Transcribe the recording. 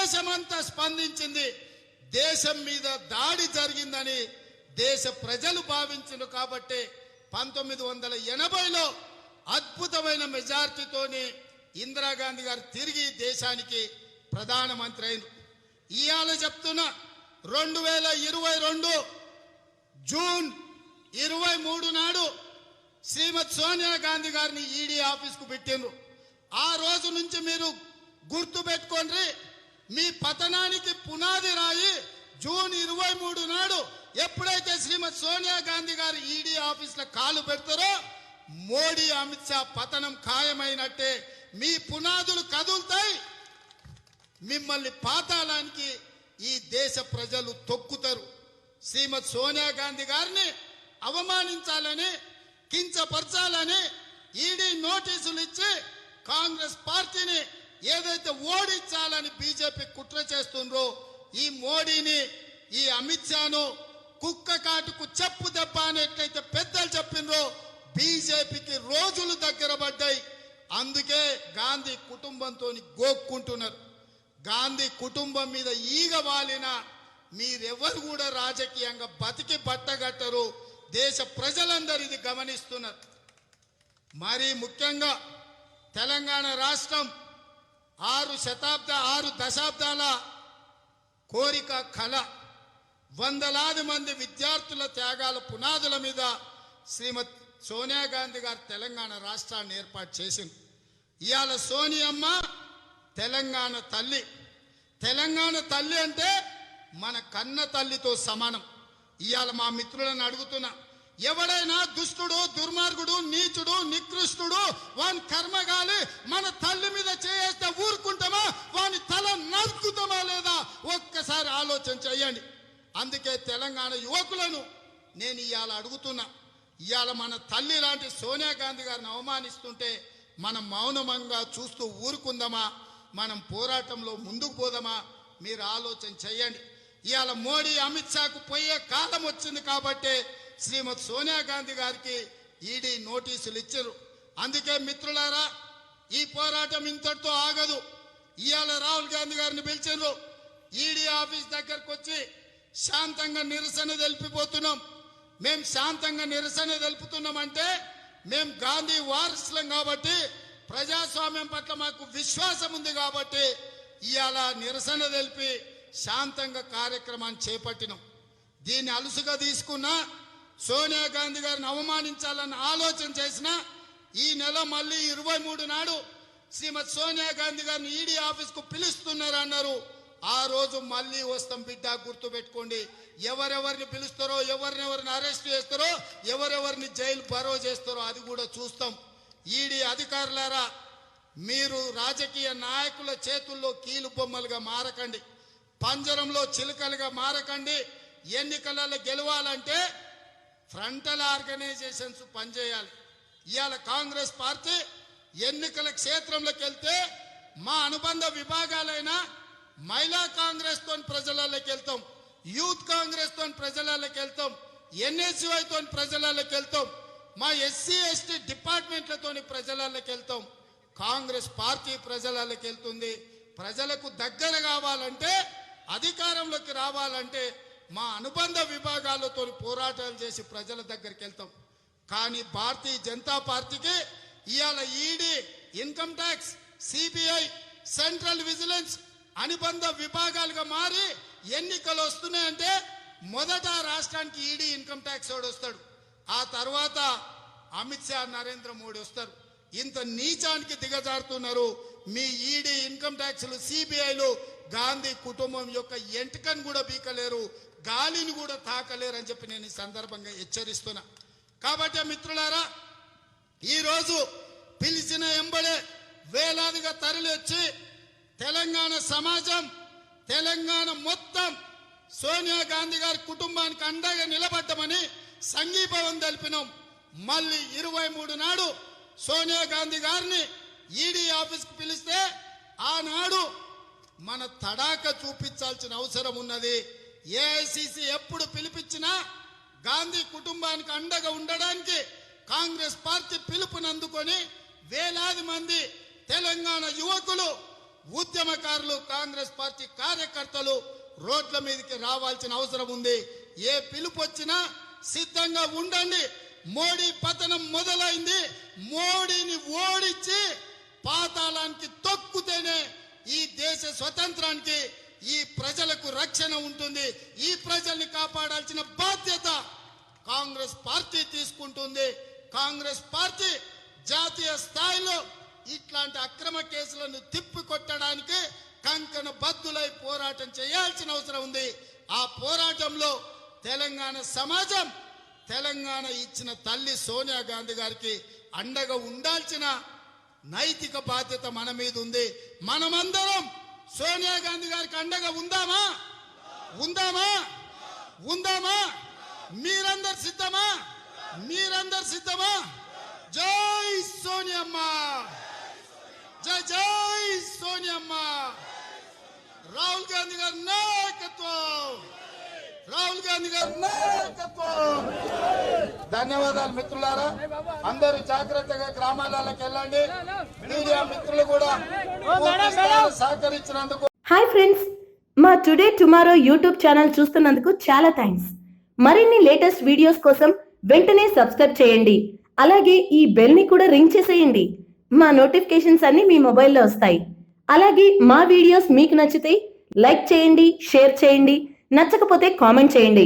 దేశమంతా స్పందించింది. దేశం మీద దాడి జరిగిందని దేశ ప్రజలు భావించారు. కాబట్టి 1980లో అద్భుతమైన మెజార్టీతోని ఇందిరాగాంధీ గారు తిరిగి దేశానికి ప్రధానమంత్రి అయినారు. ఇవాళ చెప్తున్నా 2022 జూన్ 23 నాడు శ్రీమతి సోనియా గాంధీ గారిని ఈడీ ఆఫీస్కు పెట్టిండ్రు. ఆ రోజు నుంచి మీరు గుర్తు పెట్టుకోండి, మీ పతనానికి పునాది రాయి జూన్ 23 నాడు ఎప్పుడైతే శ్రీమతి సోనియా గాంధీ గారు ఈడీ ఆఫీస్లో కాలు పెడతారో మోడీ అమిత్ షా పతనం ఖాయమైనట్టే. మీ పునాదులు కదులుతాయి, మిమ్మల్ని పాతాళానికి ఈ దేశ ప్రజలు తొక్కుతారు. శ్రీమతి సోనియా గాంధీ గారిని అవమానించాలని, కించపరచాలని ఈడీ నోటీసులు ఇచ్చి కాంగ్రెస్ పార్టీని ఏదైతే ఓడించాలని బీజేపీ కుట్ర చేస్తుండ్రో, ఈ మోడీని, ఈ అమిత్ షాను కుక్క కాటుకు చెప్పు దెబ్బ అని ఎట్లయితే పెద్దలు చెప్పిండ్రో బీజేపీకి రోజులు దగ్గర పడ్డాయి. అందుకే గాంధీ కుటుంబంతో గోక్కుంటున్నారు. గాంధీ కుటుంబం మీద ఈగ వాలిన మీరెవరు కూడా రాజకీయంగా బతికి బట్టగట్టరు. దేశ ప్రజలందరూ ఇది గమనిస్తున్నారు. మరి ముఖ్యంగా తెలంగాణ రాష్ట్రం 6 దశాబ్దాల కోరిక, కళ, వందలాది మంది విద్యార్థుల త్యాగాల పునాదుల మీద శ్రీమతి సోనియా గాంధీ గారు తెలంగాణ రాష్ట్రాన్ని ఏర్పాటు చేసింది. ఇవాళ సోనియమ్మ తెలంగాణ తల్లి. తెలంగాణ తల్లి అంటే మన కన్న తల్లితో సమానం. ఇవాళ మా మిత్రులను అడుగుతున్నా, ఎవడైనా దుష్టుడు, దుర్మార్గుడు, నీచుడు, నికృష్టుడు వాని కర్మగాలి మన తల్లి మీద చేస్తే ఊరుకుంటామా? వాని తల నరుకుతామా లేదా? ఒక్కసారి ఆలోచన చేయండి. అందుకే తెలంగాణ యువకులను నేను ఇవాళ అడుగుతున్నా, ఇవాళ మన తల్లి లాంటి సోనియా గాంధీ గారిని అవమానిస్తుంటే మనం మౌనమంగా చూస్తూ ఊరుకుందామా? మనం పోరాటంలో ముందుకు పోదామా? మీరు ఆలోచన చేయండి. ఇవాళ మోడీ, అమిత్ షాకు పోయే కాలం వచ్చింది కాబట్టి శ్రీమతి సోనియా గాంధీ గారికి ఈడీ నోటీసులు ఇచ్చారు. అందుకే మిత్రులారా, ఈ పోరాటం ఇంతటితో ఆగదు. ఇవాళ రాహుల్ గాంధీ గారిని పిలిచారు. ఈడీ ఆఫీస్ దగ్గరకు వచ్చి శాంతంగా నిరసన తెలిపిపోతున్నాం. మేము శాంతంగా నిరసన తెలుపుతున్నామంటే మేము గాంధీ వారసులం కాబట్టి, ప్రజాస్వామ్యం పట్ల మాకు విశ్వాసం ఉంది కాబట్టి ఇవాళ నిరసన తెలిపి శాంతంగా కార్యక్రమాన్ని చేపట్టినాం. దీన్ని అలుసుగా తీసుకున్నా, సోనియా గాంధీ గారిని అవమానించాలని ఆలోచన చేసిన ఈ నెల మళ్ళీ 23 నాడు శ్రీమతి సోనియా గాంధీ గారిని ఈడీ ఆఫీస్కు పిలుస్తున్నారు అన్నారు. ఆ రోజు మళ్ళీ వస్తాం బిడ్డ, గుర్తు పెట్టుకోండి. ఎవరెవరిని పిలుస్తారో, ఎవరినెవరిని అరెస్ట్ చేస్తారో, ఎవరెవరిని జైలు బరో చేస్తారో అది కూడా చూస్తాం. ఈడీ అధికారులారా, మీరు రాజకీయ నాయకుల చేతుల్లో కీలు బొమ్మలుగా మారకండి, పంజరంలో చిలుకలుగా మారకండి. ఎన్నికలలో గెలవాలంటే ఫ్రంటల్ ఆర్గనైజేషన్స్ పనిచేయాలి. ఇవాళ కాంగ్రెస్ పార్టీ ఎన్నికల క్షేత్రంలోకి వెళ్తే మా అనుబంధ విభాగాలైన మహిళా కాంగ్రెస్ తోని ప్రజలలోకి వెళ్తాం, యూత్ కాంగ్రెస్ తోని ప్రజలలోకి వెళ్తాం, ఎన్ఎస్యుఐ తోని ప్రజలలోకి వెళ్తాం, మా ఎస్సీ ఎస్టీ డిపార్ట్మెంట్లతోని ప్రజలలోకి వెళ్తాం. కాంగ్రెస్ పార్టీ ప్రజలలోకి వెళ్తుంది. ప్రజలకు దగ్గర కావాలంటే, అధికారంలోకి రావాలంటే మా అనుబంధ విభాగాలతో పోరాటాలు చేసి ప్రజల దగ్గరికి వెళ్తాం. కానీ భారతీయ జనతా పార్టీకి ఇవాళ ED, income tax, CBI, central vigilance అనుబంధ విభాగాలుగా మారి ఎన్నికలు వస్తున్నాయంటే మొదట రాష్ట్రానికి ఈడీ, ఇన్కమ్ ట్యాక్స్ వాడు వస్తాడు, ఆ తర్వాత అమిత్ షా, నరేంద్ర మోడీ వస్తారు. ఇంత నీచానికి దిగజారుతున్నారు. మీ ఈడీ, ఇన్కమ్ ట్యాక్స్లు, సిబిఐలు గాంధీ కుటుంబం యొక్క ఎంటకను కూడా బీకలేరు, గాలిని కూడా తాకలేరు అని చెప్పి నేను ఈ సందర్భంగా హెచ్చరిస్తున్నా. కాబట్టి మిత్రులారా, ఈరోజు పిలిచిన ఎంబడే వేలాదిగా తరలి వచ్చి తెలంగాణ సమాజం, తెలంగాణ మొత్తం సోనియా గాంధీ గారి కుటుంబానికి అండగా నిలబడ్డమని సంఘీభావం తెలిపినాం. మళ్ళీ 23 నాడు సోనియా గాంధీ గారిని ఈడీ ఆఫీస్కి పిలిస్తే ఆనాడు మన తడాక చూపించాల్సిన అవసరం ఉన్నది. ఏఐసిసి ఎప్పుడు పిలిపించినా గాంధీ కుటుంబానికి అండగా ఉండడానికి కాంగ్రెస్ పార్టీ పిలుపునందుకొని వేలాది మంది తెలంగాణ యువకులు ఉద్యమకారులు కాంగ్రెస్ పార్టీ కార్యకర్తలు రోడ్ల మీదకి రావాల్సిన అవసరం ఉంది. ఏ పిలుపు వచ్చినా సిద్ధంగా ఉండండి. మోడీ పతనం మొదలైంది. మోడీని ఓడించి పాతాళానికి తొక్కుతేనే ఈ దేశ స్వతంత్రానికి, ఈ ప్రజలకు రక్షణ ఉంటుంది. ఈ ప్రజల్ని కాపాడాల్సిన బాధ్యత కాంగ్రెస్ పార్టీ తీసుకుంటుంది. కాంగ్రెస్ పార్టీ జాతీయ స్థాయిలో ఇట్లాంటి అక్రమ కేసులను తిప్పికొట్టడానికి కంకణ బద్దులై పోరాటం చేయాల్సిన అవసరం ఉంది. ఆ పోరాటంలో తెలంగాణ సమాజం, తెలంగాణ ఇచ్చిన తల్లి సోనియా గాంధీ గారికి అండగా ఉండాల్సిన నైతిక బాధ్యత మన మీద ఉంది. మనమందరం సోనియా గాంధీ గారికి అండగా ఉందామా? ఉందామా? ఉందామా? మీరందరు సిద్ధమా? మీరందరు సిద్ధమా? జై సోనియమ్మ, జై జై సోనియమ్మ. రాహుల్ గాంధీ గారి నాయకత్వం, రాహుల్ గాంధీ గారి నాయకత్వం. ధన్యవాదాలు మిత్రులారా. అందరూ జాగ్రత్తగా గ్రామాలకు వెళ్ళండి. మీడియా మిత్రులు కూడా సహకరించినందుకు. హాయ్ ఫ్రెండ్స్, మా టుడే టుమారో యూట్యూబ్ ఛానల్ చూస్తున్నందుకు చాలా థ్యాంక్స్. మరిన్ని లేటెస్ట్ వీడియోస్ కోసం వెంటనే సబ్స్క్రైబ్ చేయండి. అలాగే ఈ బెల్ ని కూడా రింగ్ చేసేయండి. మా నోటిఫికేషన్స్ అన్ని మీ మొబైల్లో వస్తాయి. అలాగే మా వీడియోస్ మీకు నచ్చితే లైక్ చేయండి, షేర్ చేయండి, నచ్చకపోతే కామెంట్ చేయండి.